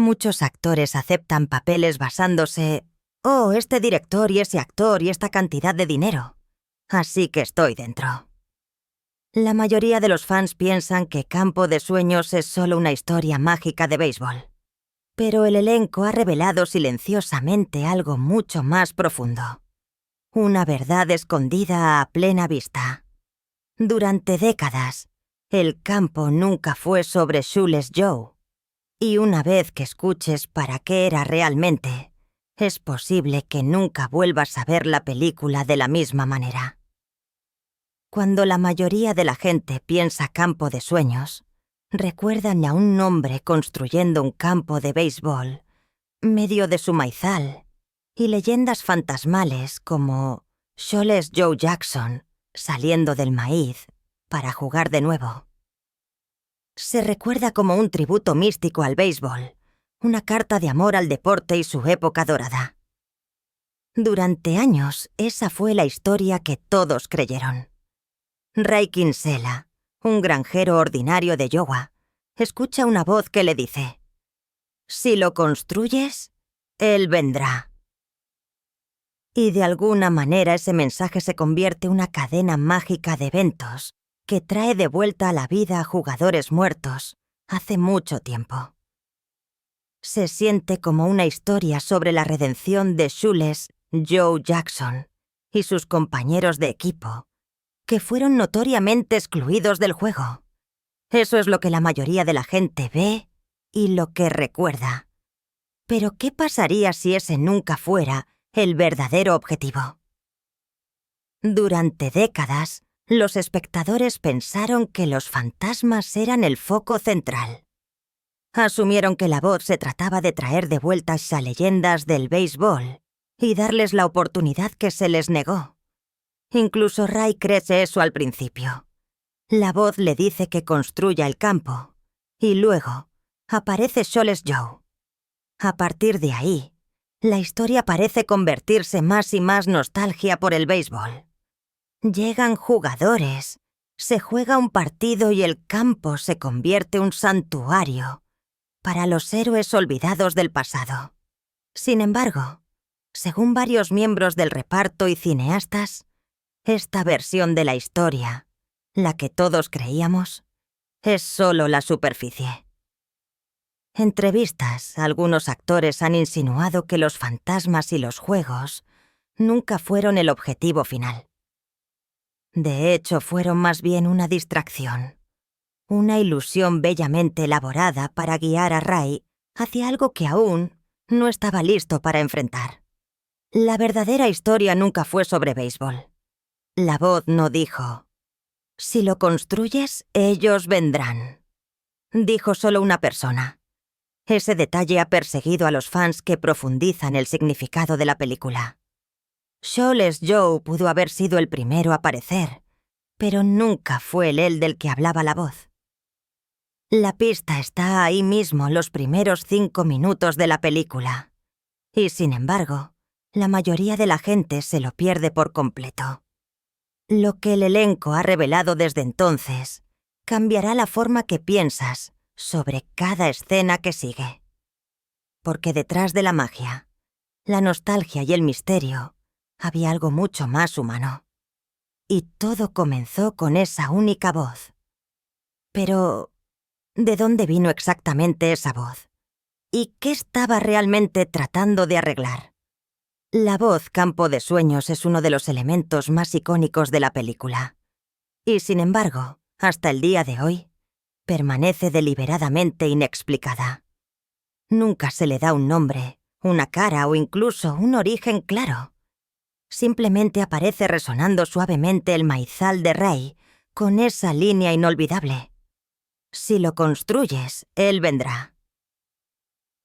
Muchos actores aceptan papeles basándose, oh, este director y ese actor y esta cantidad de dinero. Así que estoy dentro. La mayoría de los fans piensan que Campo de Sueños es solo una historia mágica de béisbol. Pero el elenco ha revelado silenciosamente algo mucho más profundo. Una verdad escondida a plena vista. Durante décadas, el campo nunca fue sobre Shoeless Joe. Y una vez que escuches para qué era realmente, es posible que nunca vuelvas a ver la película de la misma manera. Cuando la mayoría de la gente piensa Campo de Sueños, recuerdan a un hombre construyendo un campo de béisbol, medio de su maizal, y leyendas fantasmales como Shoeless Joe Jackson saliendo del maíz para jugar de nuevo. Se recuerda como un tributo místico al béisbol, una carta de amor al deporte y su época dorada. Durante años, esa fue la historia que todos creyeron. Ray Kinsella, un granjero ordinario de Iowa, escucha una voz que le dice: «Si lo construyes, él vendrá». Y de alguna manera ese mensaje se convierte en una cadena mágica de eventos que trae de vuelta a la vida a jugadores muertos hace mucho tiempo. Se siente como una historia sobre la redención de Shoeless Joe Jackson y sus compañeros de equipo, que fueron notoriamente excluidos del juego. Eso es lo que la mayoría de la gente ve y lo que recuerda. Pero ¿qué pasaría si ese nunca fuera el verdadero objetivo? Durante décadas, los espectadores pensaron que los fantasmas eran el foco central. Asumieron que la voz se trataba de traer de vuelta a leyendas del béisbol y darles la oportunidad que se les negó. Incluso Ray cree eso al principio. La voz le dice que construya el campo, y luego aparece Shoeless Joe. A partir de ahí, la historia parece convertirse más y más nostalgia por el béisbol. Llegan jugadores, se juega un partido y el campo se convierte en un santuario para los héroes olvidados del pasado. Sin embargo, según varios miembros del reparto y cineastas, esta versión de la historia, la que todos creíamos, es solo la superficie. En entrevistas, algunos actores han insinuado que los fantasmas y los juegos nunca fueron el objetivo final. De hecho, fueron más bien una distracción, una ilusión bellamente elaborada para guiar a Ray hacia algo que aún no estaba listo para enfrentar. La verdadera historia nunca fue sobre béisbol. La voz no dijo: «Si lo construyes, ellos vendrán». Dijo solo una persona. Ese detalle ha perseguido a los fans que profundizan el significado de la película. Shoeless Joe pudo haber sido el primero a aparecer, pero nunca fue él del que hablaba la voz. La pista está ahí mismo los primeros 5 minutos de la película, y sin embargo, la mayoría de la gente se lo pierde por completo. Lo que el elenco ha revelado desde entonces cambiará la forma que piensas sobre cada escena que sigue. Porque detrás de la magia, la nostalgia y el misterio, había algo mucho más humano. Y todo comenzó con esa única voz. Pero, ¿de dónde vino exactamente esa voz? ¿Y qué estaba realmente tratando de arreglar? La voz Campo de Sueños es uno de los elementos más icónicos de la película. Y sin embargo, hasta el día de hoy, permanece deliberadamente inexplicada. Nunca se le da un nombre, una cara o incluso un origen claro. Simplemente aparece resonando suavemente el maizal de Ray con esa línea inolvidable. Si lo construyes, él vendrá.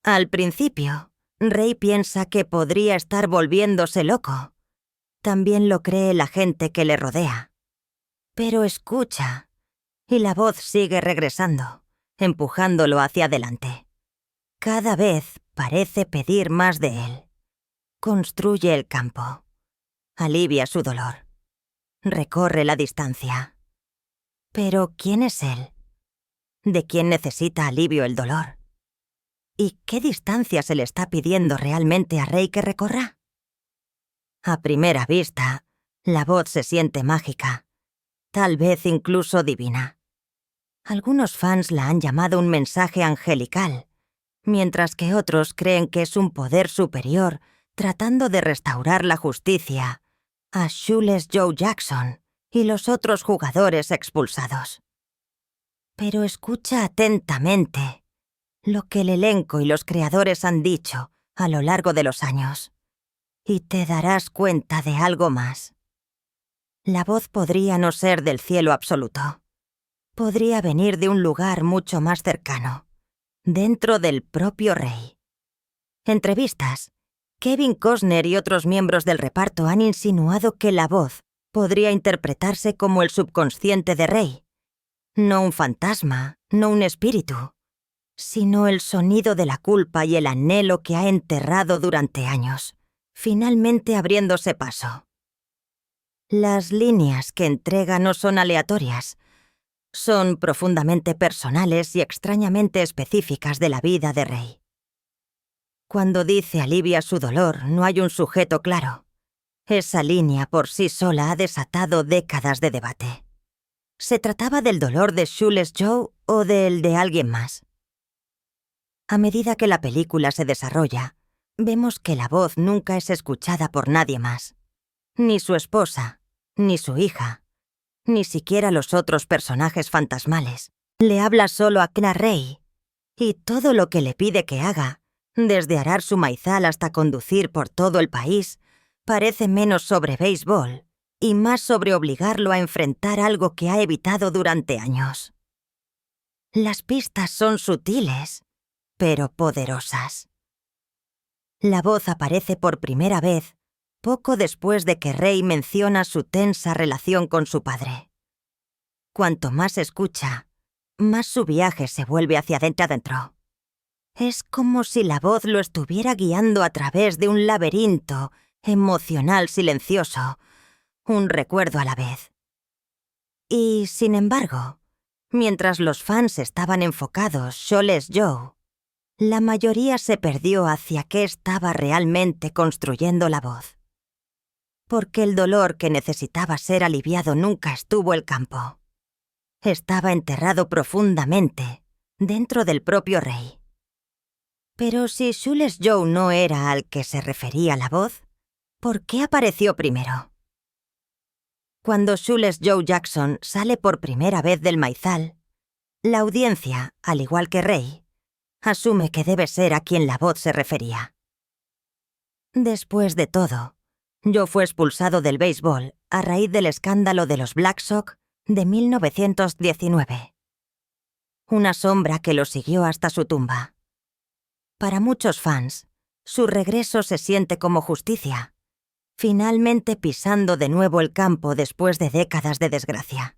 Al principio, Ray piensa que podría estar volviéndose loco. También lo cree la gente que le rodea. Pero escucha, y la voz sigue regresando, empujándolo hacia adelante. Cada vez parece pedir más de él. Construye el campo. Alivia su dolor. Recorre la distancia. Pero, ¿quién es él? ¿De quién necesita alivio el dolor? ¿Y qué distancia se le está pidiendo realmente a Rey que recorra? A primera vista, la voz se siente mágica, tal vez incluso divina. Algunos fans la han llamado un mensaje angelical, mientras que otros creen que es un poder superior tratando de restaurar la justicia a Shoeless Joe Jackson y los otros jugadores expulsados. Pero escucha atentamente lo que el elenco y los creadores han dicho a lo largo de los años, y te darás cuenta de algo más. La voz podría no ser del cielo absoluto. Podría venir de un lugar mucho más cercano, dentro del propio Rey. Entrevistas, Kevin Costner y otros miembros del reparto han insinuado que la voz podría interpretarse como el subconsciente de Rey. No un fantasma, no un espíritu, sino el sonido de la culpa y el anhelo que ha enterrado durante años, finalmente abriéndose paso. Las líneas que entrega no son aleatorias, son profundamente personales y extrañamente específicas de la vida de Rey. Cuando dice alivia su dolor, no hay un sujeto claro. Esa línea por sí sola ha desatado décadas de debate. ¿Se trataba del dolor de Shoeless Joe o del de alguien más? A medida que la película se desarrolla, vemos que la voz nunca es escuchada por nadie más. Ni su esposa, ni su hija, ni siquiera los otros personajes fantasmales. Le habla solo a Clara Rey, y todo lo que le pide que haga, desde arar su maizal hasta conducir por todo el país, parece menos sobre béisbol y más sobre obligarlo a enfrentar algo que ha evitado durante años. Las pistas son sutiles, pero poderosas. La voz aparece por primera vez poco después de que Rey menciona su tensa relación con su padre. Cuanto más escucha, más su viaje se vuelve hacia adentro. Es como si la voz lo estuviera guiando a través de un laberinto emocional silencioso, un recuerdo a la vez. Y, sin embargo, mientras los fans estaban enfocados Shoeless Joe, la mayoría se perdió hacia qué estaba realmente construyendo la voz. Porque el dolor que necesitaba ser aliviado nunca estuvo en el campo. Estaba enterrado profundamente, dentro del propio Rey. Pero si Shoeless Joe no era al que se refería la voz, ¿por qué apareció primero? Cuando Shoeless Joe Jackson sale por primera vez del maizal, la audiencia, al igual que Rey, asume que debe ser a quien la voz se refería. Después de todo, Joe fue expulsado del béisbol a raíz del escándalo de los Black Sox de 1919. Una sombra que lo siguió hasta su tumba. Para muchos fans, su regreso se siente como justicia, finalmente pisando de nuevo el campo después de décadas de desgracia.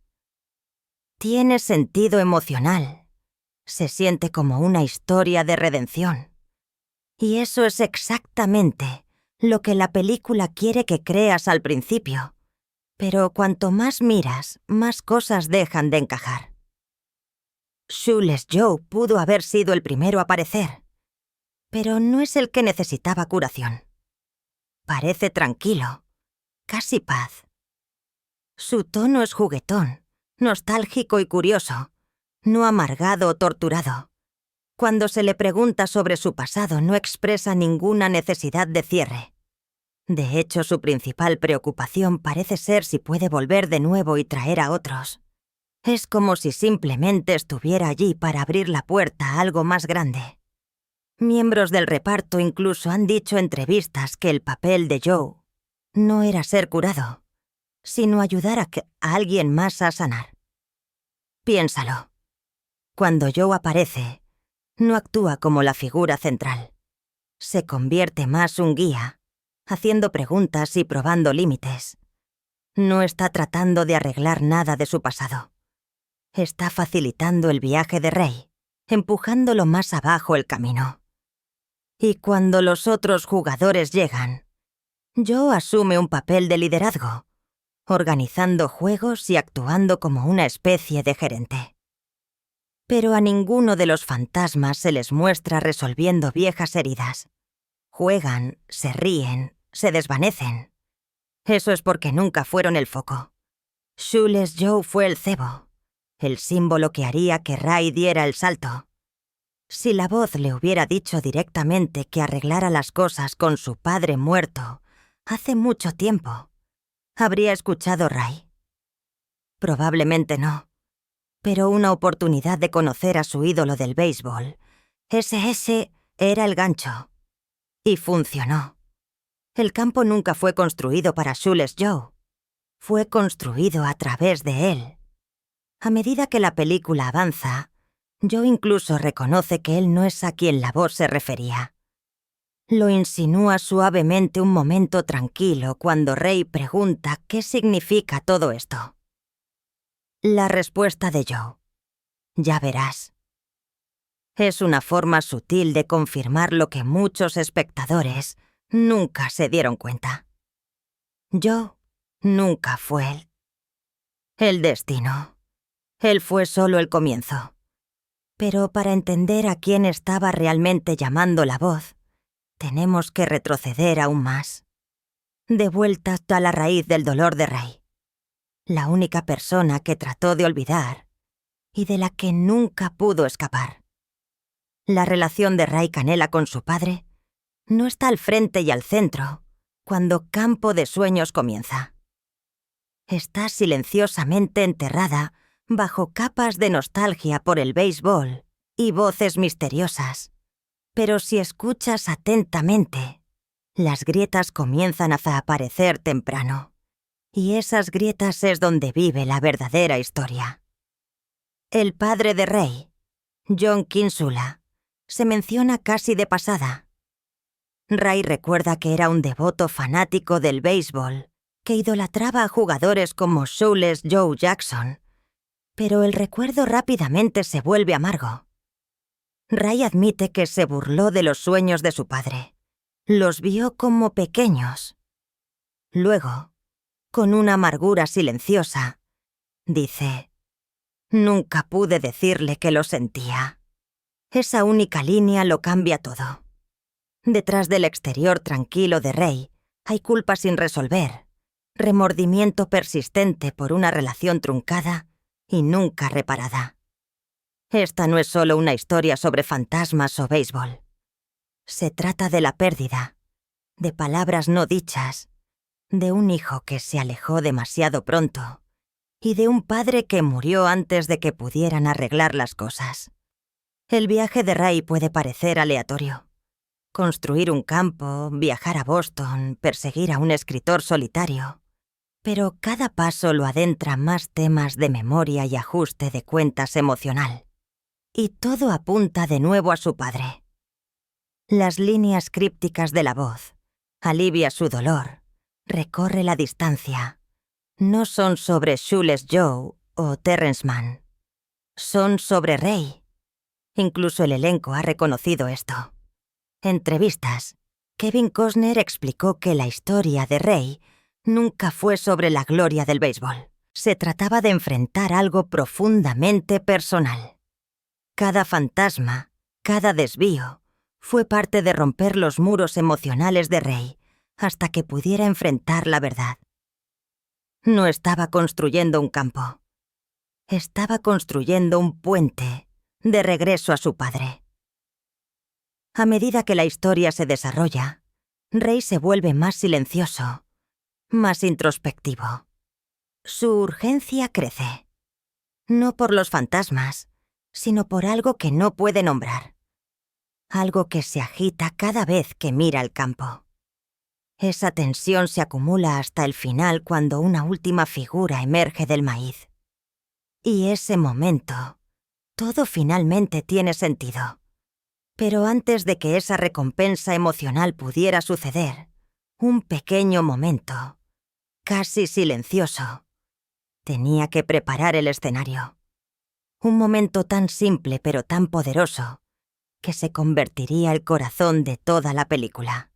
Tiene sentido emocional. Se siente como una historia de redención. Y eso es exactamente lo que la película quiere que creas al principio. Pero cuanto más miras, más cosas dejan de encajar. Shoeless Joe pudo haber sido el primero a aparecer, pero no es el que necesitaba curación. Parece tranquilo, casi paz. Su tono es juguetón, nostálgico y curioso, no amargado o torturado. Cuando se le pregunta sobre su pasado, no expresa ninguna necesidad de cierre. De hecho, su principal preocupación parece ser si puede volver de nuevo y traer a otros. Es como si simplemente estuviera allí para abrir la puerta a algo más grande. Miembros del reparto incluso han dicho en entrevistas que el papel de Joe no era ser curado, sino ayudar a alguien más a sanar. Piénsalo. Cuando Joe aparece, no actúa como la figura central. Se convierte más un guía, haciendo preguntas y probando límites. No está tratando de arreglar nada de su pasado. Está facilitando el viaje de Rey, empujándolo más abajo el camino. Y cuando los otros jugadores llegan, Joe asume un papel de liderazgo, organizando juegos y actuando como una especie de gerente. Pero a ninguno de los fantasmas se les muestra resolviendo viejas heridas. Juegan, se ríen, se desvanecen. Eso es porque nunca fueron el foco. Shoeless Joe fue el cebo, el símbolo que haría que Ray diera el salto. Si la voz le hubiera dicho directamente que arreglara las cosas con su padre muerto hace mucho tiempo, ¿habría escuchado Ray? Probablemente no, pero una oportunidad de conocer a su ídolo del béisbol, ese era el gancho. Y funcionó. El campo nunca fue construido para Shoeless Joe. Fue construido a través de él. A medida que la película avanza, Joe incluso reconoce que él no es a quien la voz se refería. Lo insinúa suavemente un momento tranquilo cuando Ray pregunta qué significa todo esto. La respuesta de Joe: ya verás. Es una forma sutil de confirmar lo que muchos espectadores nunca se dieron cuenta. Joe nunca fue el destino. Él fue solo el comienzo. Pero para entender a quién estaba realmente llamando la voz, tenemos que retroceder aún más. De vuelta a la raíz del dolor de Ray. La única persona que trató de olvidar y de la que nunca pudo escapar. La relación de Ray Canela con su padre no está al frente y al centro cuando Campo de Sueños comienza. Está silenciosamente enterrada bajo capas de nostalgia por el béisbol y voces misteriosas. Pero si escuchas atentamente, las grietas comienzan a aparecer temprano. Y esas grietas es donde vive la verdadera historia. El padre de Ray, John Kinsula, se menciona casi de pasada. Ray recuerda que era un devoto fanático del béisbol, que idolatraba a jugadores como Shoeless Joe Jackson, pero el recuerdo rápidamente se vuelve amargo. Ray admite que se burló de los sueños de su padre. Los vio como pequeños. Luego, con una amargura silenciosa, dice: nunca pude decirle que lo sentía. Esa única línea lo cambia todo. Detrás del exterior tranquilo de Ray hay culpa sin resolver, remordimiento persistente por una relación truncada y nunca reparada. Esta no es solo una historia sobre fantasmas o béisbol. Se trata de la pérdida, de palabras no dichas, de un hijo que se alejó demasiado pronto y de un padre que murió antes de que pudieran arreglar las cosas. El viaje de Ray puede parecer aleatorio. Construir un campo, viajar a Boston, perseguir a un escritor solitario. Pero cada paso lo adentra más temas de memoria y ajuste de cuentas emocional. Y todo apunta de nuevo a su padre. Las líneas crípticas de la voz alivia su dolor, recorre la distancia. No son sobre Shoeless Joe o Terrence Mann. Son sobre Ray. Incluso el elenco ha reconocido esto. Entrevistas. Kevin Costner explicó que la historia de Ray nunca fue sobre la gloria del béisbol. Se trataba de enfrentar algo profundamente personal. Cada fantasma, cada desvío, fue parte de romper los muros emocionales de Ray hasta que pudiera enfrentar la verdad. No estaba construyendo un campo. Estaba construyendo un puente de regreso a su padre. A medida que la historia se desarrolla, Ray se vuelve más silencioso, más introspectivo. Su urgencia crece. No por los fantasmas, sino por algo que no puede nombrar. Algo que se agita cada vez que mira el campo. Esa tensión se acumula hasta el final cuando una última figura emerge del maíz. Y ese momento, todo finalmente tiene sentido. Pero antes de que esa recompensa emocional pudiera suceder, un pequeño momento, casi silencioso, tenía que preparar el escenario. Un momento tan simple pero tan poderoso que se convertiría el corazón de toda la película.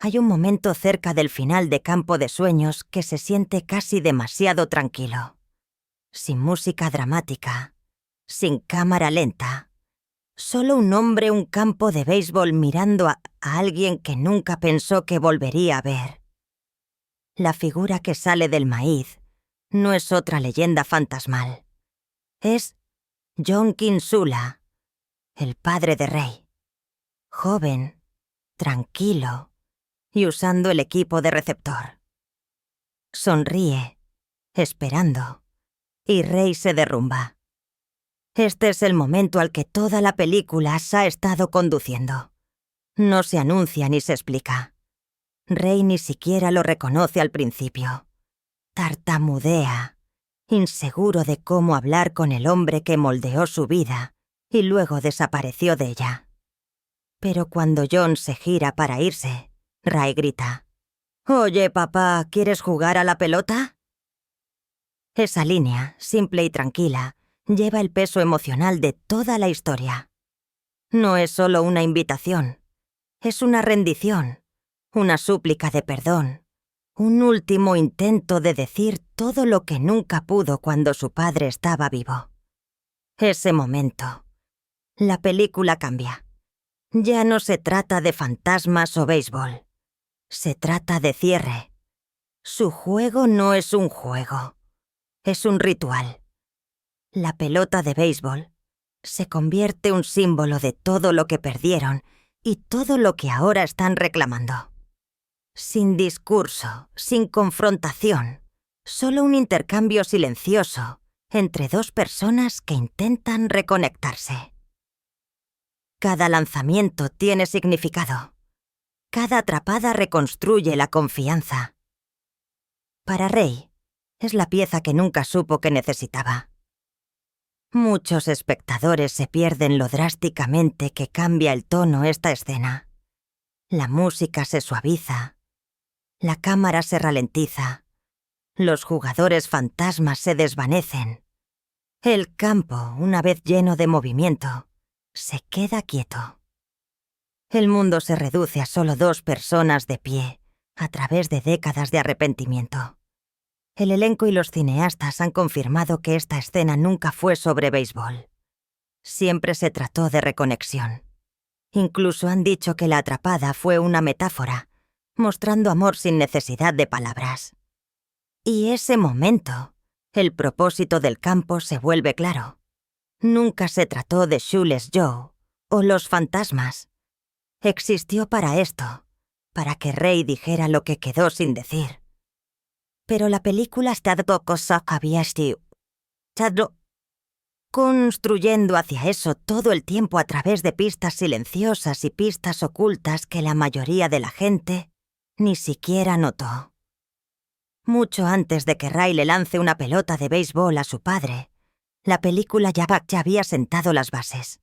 Hay un momento cerca del final de Campo de Sueños que se siente casi demasiado tranquilo. Sin música dramática, sin cámara lenta. Solo un hombre, un campo de béisbol mirando a alguien que nunca pensó que volvería a ver. La figura que sale del maíz no es otra leyenda fantasmal. Es John Kinsula, el padre de Ray. Joven, tranquilo y usando el equipo de receptor. Sonríe, esperando, y Ray se derrumba. Este es el momento al que toda la película se ha estado conduciendo. No se anuncia ni se explica. Ray ni siquiera lo reconoce al principio. Tartamudea, inseguro de cómo hablar con el hombre que moldeó su vida y luego desapareció de ella. Pero cuando John se gira para irse, Ray grita: «Oye, papá, ¿quieres jugar a la pelota?». Esa línea, simple y tranquila, lleva el peso emocional de toda la historia. No es solo una invitación, es una rendición, una súplica de perdón, un último intento de decir todo lo que nunca pudo cuando su padre estaba vivo. Ese momento. La película cambia. Ya no se trata de fantasmas o béisbol. Se trata de cierre. Su juego no es un juego. Es un ritual. La pelota de béisbol se convierte en un símbolo de todo lo que perdieron y todo lo que ahora están reclamando. Sin discurso, sin confrontación, solo un intercambio silencioso entre dos personas que intentan reconectarse. Cada lanzamiento tiene significado. Cada atrapada reconstruye la confianza. Para Ray, es la pieza que nunca supo que necesitaba. Muchos espectadores se pierden lo drásticamente que cambia el tono esta escena. La música se suaviza. La cámara se ralentiza. Los jugadores fantasmas se desvanecen. El campo, una vez lleno de movimiento, se queda quieto. El mundo se reduce a solo dos personas de pie, a través de décadas de arrepentimiento. El elenco y los cineastas han confirmado que esta escena nunca fue sobre béisbol. Siempre se trató de reconexión. Incluso han dicho que la atrapada fue una metáfora, mostrando amor sin necesidad de palabras. Y ese momento, el propósito del campo se vuelve claro. Nunca se trató de Shoeless Joe o los fantasmas. Existió para esto, para que Ray dijera lo que quedó sin decir. Pero la película está construyendo hacia eso todo el tiempo a través de pistas silenciosas y pistas ocultas que la mayoría de la gente ni siquiera notó. Mucho antes de que Ray le lance una pelota de béisbol a su padre, la película ya había sentado las bases.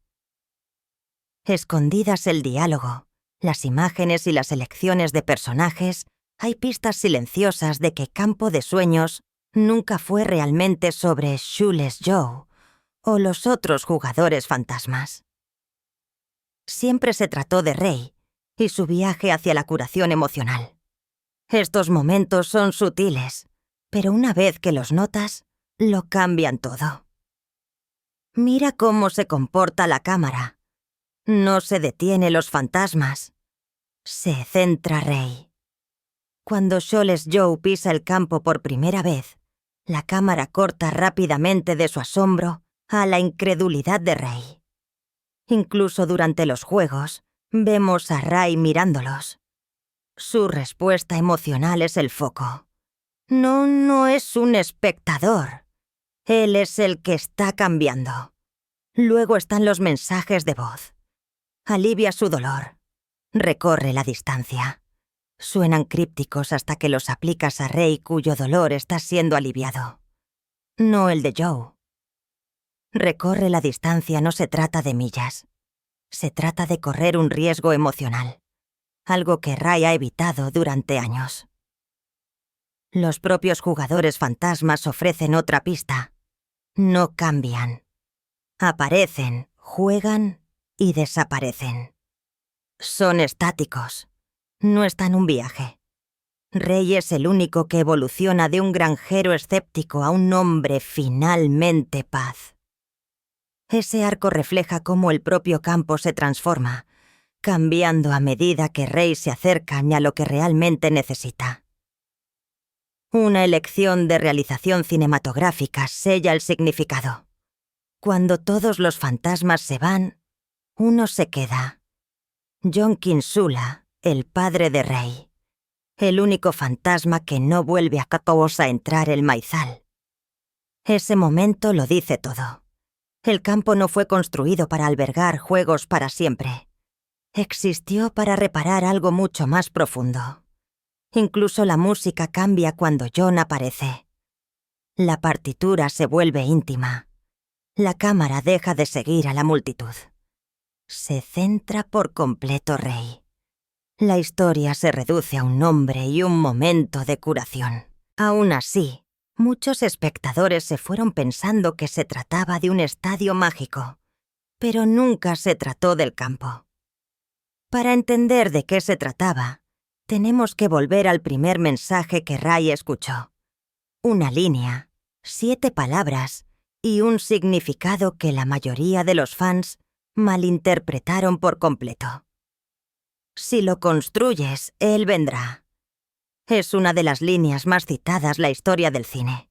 Escondidas el diálogo, las imágenes y las elecciones de personajes, hay pistas silenciosas de que Campo de Sueños nunca fue realmente sobre Shoeless Joe o los otros jugadores fantasmas. Siempre se trató de Ray y su viaje hacia la curación emocional. Estos momentos son sutiles, pero una vez que los notas, lo cambian todo. Mira cómo se comporta la cámara. No se detiene los fantasmas. Se centra Ray. Cuando Shoeless Joe pisa el campo por primera vez, la cámara corta rápidamente de su asombro a la incredulidad de Ray. Incluso durante los juegos, vemos a Ray mirándolos. Su respuesta emocional es el foco. No es un espectador. Él es el que está cambiando. Luego están los mensajes de voz. Alivia su dolor. Recorre la distancia. Suenan crípticos hasta que los aplicas a Ray, cuyo dolor está siendo aliviado. No el de Joe. Recorre la distancia no se trata de millas. Se trata de correr un riesgo emocional. Algo que Ray ha evitado durante años. Los propios jugadores fantasmas ofrecen otra pista. No cambian. Aparecen, juegan y desaparecen. Son estáticos. No están en un viaje. Ray es el único que evoluciona de un granjero escéptico a un hombre finalmente paz. Ese arco refleja cómo el propio campo se transforma, cambiando a medida que Rey se acerca a lo que realmente necesita. Una elección de realización cinematográfica sella el significado. Cuando todos los fantasmas se van, uno se queda. Jon Kinsula, el padre de Rey. El único fantasma que no vuelve a Kakaos a entrar el maizal. Ese momento lo dice todo. El campo no fue construido para albergar juegos para siempre. Existió para reparar algo mucho más profundo. Incluso la música cambia cuando Jon aparece. La partitura se vuelve íntima. La cámara deja de seguir a la multitud. Se centra por completo Rey. La historia se reduce a un nombre y un momento de curación. Aún así, muchos espectadores se fueron pensando que se trataba de un estadio mágico, pero nunca se trató del campo. Para entender de qué se trataba, tenemos que volver al primer mensaje que Ray escuchó. Una línea, 7 palabras y un significado que la mayoría de los fans malinterpretaron por completo. Si lo construyes, él vendrá. Es una de las líneas más citadas en la historia del cine.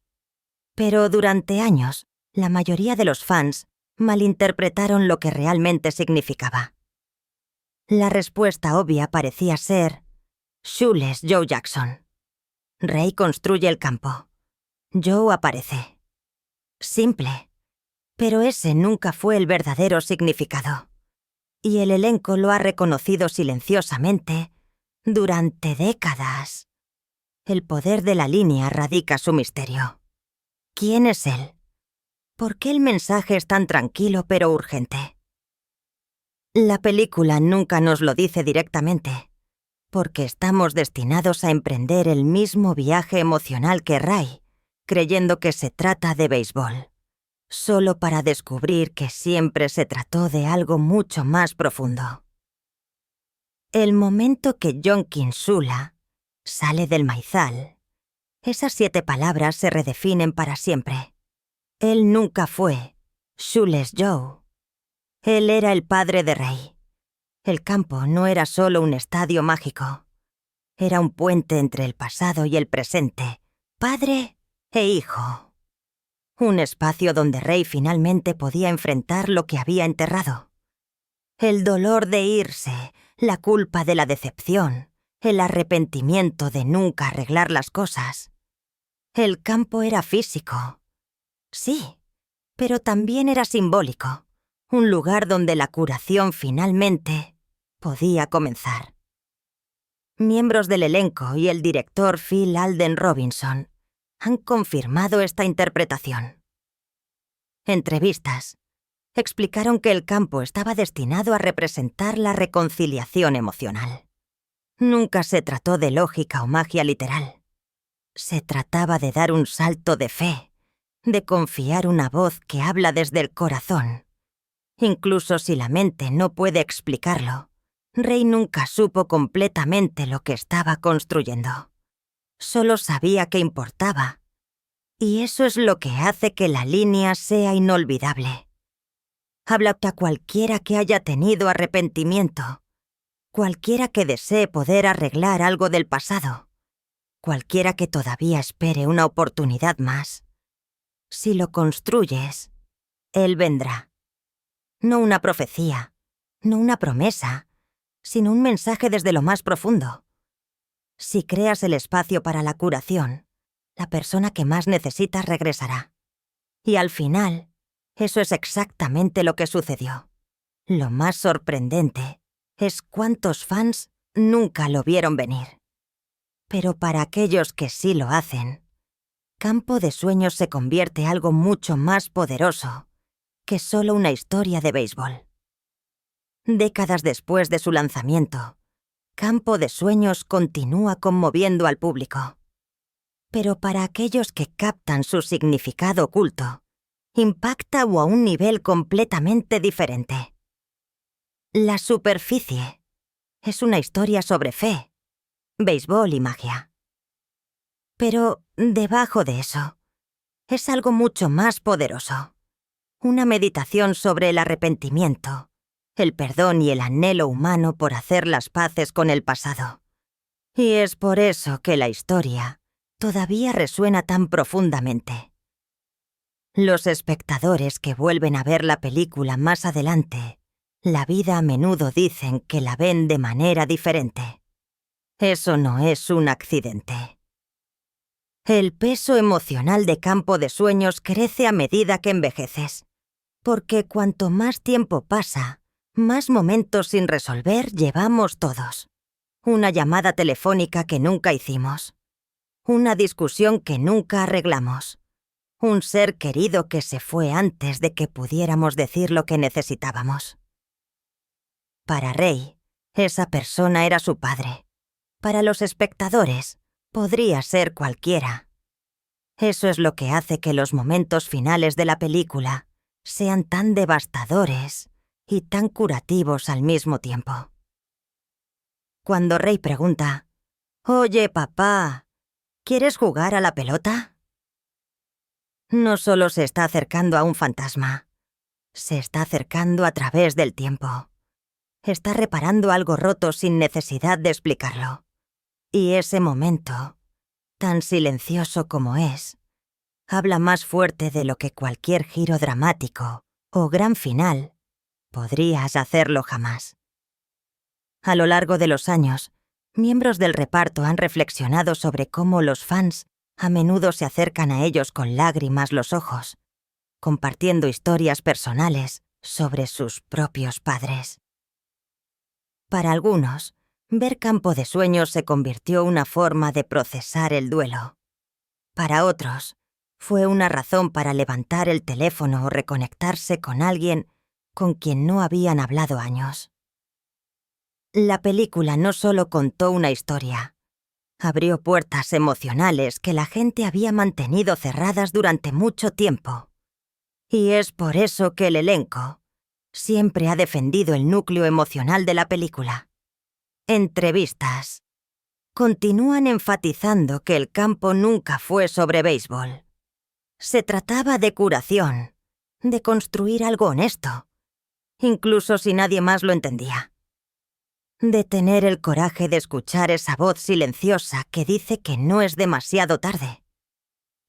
Pero durante años, la mayoría de los fans malinterpretaron lo que realmente significaba. La respuesta obvia parecía ser Shoeless Joe Jackson. Rey construye el campo. Joe aparece. Simple. Pero ese nunca fue el verdadero significado. Y el elenco lo ha reconocido silenciosamente durante décadas. El poder de la línea radica su misterio. ¿Quién es él? ¿Por qué el mensaje es tan tranquilo pero urgente? La película nunca nos lo dice directamente, porque estamos destinados a emprender el mismo viaje emocional que Ray, creyendo que se trata de béisbol, solo para descubrir que siempre se trató de algo mucho más profundo. El momento que Jon Kinsula sale del maizal, esas 7 palabras se redefinen para siempre. Él nunca fue Shoeless Joe. Él era el padre de Rey. El campo no era solo un estadio mágico. Era un puente entre el pasado y el presente, padre e hijo. Un espacio donde Rey finalmente podía enfrentar lo que había enterrado. El dolor de irse, la culpa de la decepción, el arrepentimiento de nunca arreglar las cosas. El campo era físico. Sí, pero también era simbólico. Un lugar donde la curación finalmente podía comenzar. Miembros del elenco y el director Phil Alden Robinson han confirmado esta interpretación. Entrevistas explicaron que el campo estaba destinado a representar la reconciliación emocional. Nunca se trató de lógica o magia literal. Se trataba de dar un salto de fe, de confiar una voz que habla desde el corazón. Incluso si la mente no puede explicarlo, Rey nunca supo completamente lo que estaba construyendo. Solo sabía que importaba. Y eso es lo que hace que la línea sea inolvidable. Habla a cualquiera que haya tenido arrepentimiento, cualquiera que desee poder arreglar algo del pasado, cualquiera que todavía espere una oportunidad más. Si lo construyes, él vendrá. No una profecía, no una promesa, sino un mensaje desde lo más profundo. Si creas el espacio para la curación, la persona que más necesitas regresará. Y al final, eso es exactamente lo que sucedió. Lo más sorprendente es cuántos fans nunca lo vieron venir. Pero para aquellos que sí lo hacen, Campo de Sueños se convierte en algo mucho más poderoso que solo una historia de béisbol. Décadas después de su lanzamiento, Campo de Sueños continúa conmoviendo al público. Pero para aquellos que captan su significado oculto, impacta a un nivel completamente diferente. La superficie es una historia sobre fe, béisbol y magia. Pero debajo de eso, es algo mucho más poderoso. Una meditación sobre el arrepentimiento, el perdón y el anhelo humano por hacer las paces con el pasado. Y es por eso que la historia todavía resuena tan profundamente. Los espectadores que vuelven a ver la película más adelante, la vida a menudo dicen que la ven de manera diferente. Eso no es un accidente. El peso emocional de Campo de Sueños crece a medida que envejeces, porque cuanto más tiempo pasa, más momentos sin resolver llevamos todos. Una llamada telefónica que nunca hicimos. Una discusión que nunca arreglamos. Un ser querido que se fue antes de que pudiéramos decir lo que necesitábamos. Para Ray, esa persona era su padre. Para los espectadores, podría ser cualquiera. Eso es lo que hace que los momentos finales de la película sean tan devastadores y tan curativos al mismo tiempo. Cuando Ray pregunta, «Oye, papá, ¿quieres jugar a la pelota?», no solo se está acercando a un fantasma, se está acercando a través del tiempo. Está reparando algo roto sin necesidad de explicarlo. Y ese momento, tan silencioso como es, habla más fuerte de lo que cualquier giro dramático o gran final podrías hacerlo jamás. A lo largo de los años, miembros del reparto han reflexionado sobre cómo los fans a menudo se acercan a ellos con lágrimas los ojos, compartiendo historias personales sobre sus propios padres. Para algunos, ver Campo de Sueños se convirtió en una forma de procesar el duelo. Para otros, fue una razón para levantar el teléfono o reconectarse con alguien con quien no habían hablado años. La película no solo contó una historia, abrió puertas emocionales que la gente había mantenido cerradas durante mucho tiempo. Y es por eso que el elenco siempre ha defendido el núcleo emocional de la película. Entrevistas continúan enfatizando que el campo nunca fue sobre béisbol. Se trataba de curación, de construir algo honesto, incluso si nadie más lo entendía. De tener el coraje de escuchar esa voz silenciosa que dice que no es demasiado tarde.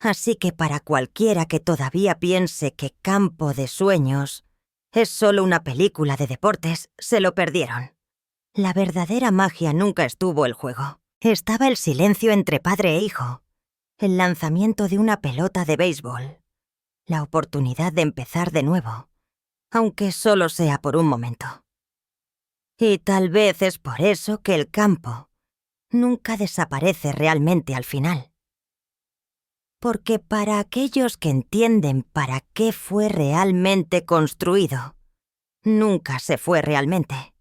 Así que para cualquiera que todavía piense que Campo de Sueños es solo una película de deportes, se lo perdieron. La verdadera magia nunca estuvo en juego. Estaba el silencio entre padre e hijo, el lanzamiento de una pelota de béisbol, la oportunidad de empezar de nuevo, aunque solo sea por un momento. Y tal vez es por eso que el campo nunca desaparece realmente al final. Porque para aquellos que entienden para qué fue realmente construido, nunca se fue realmente.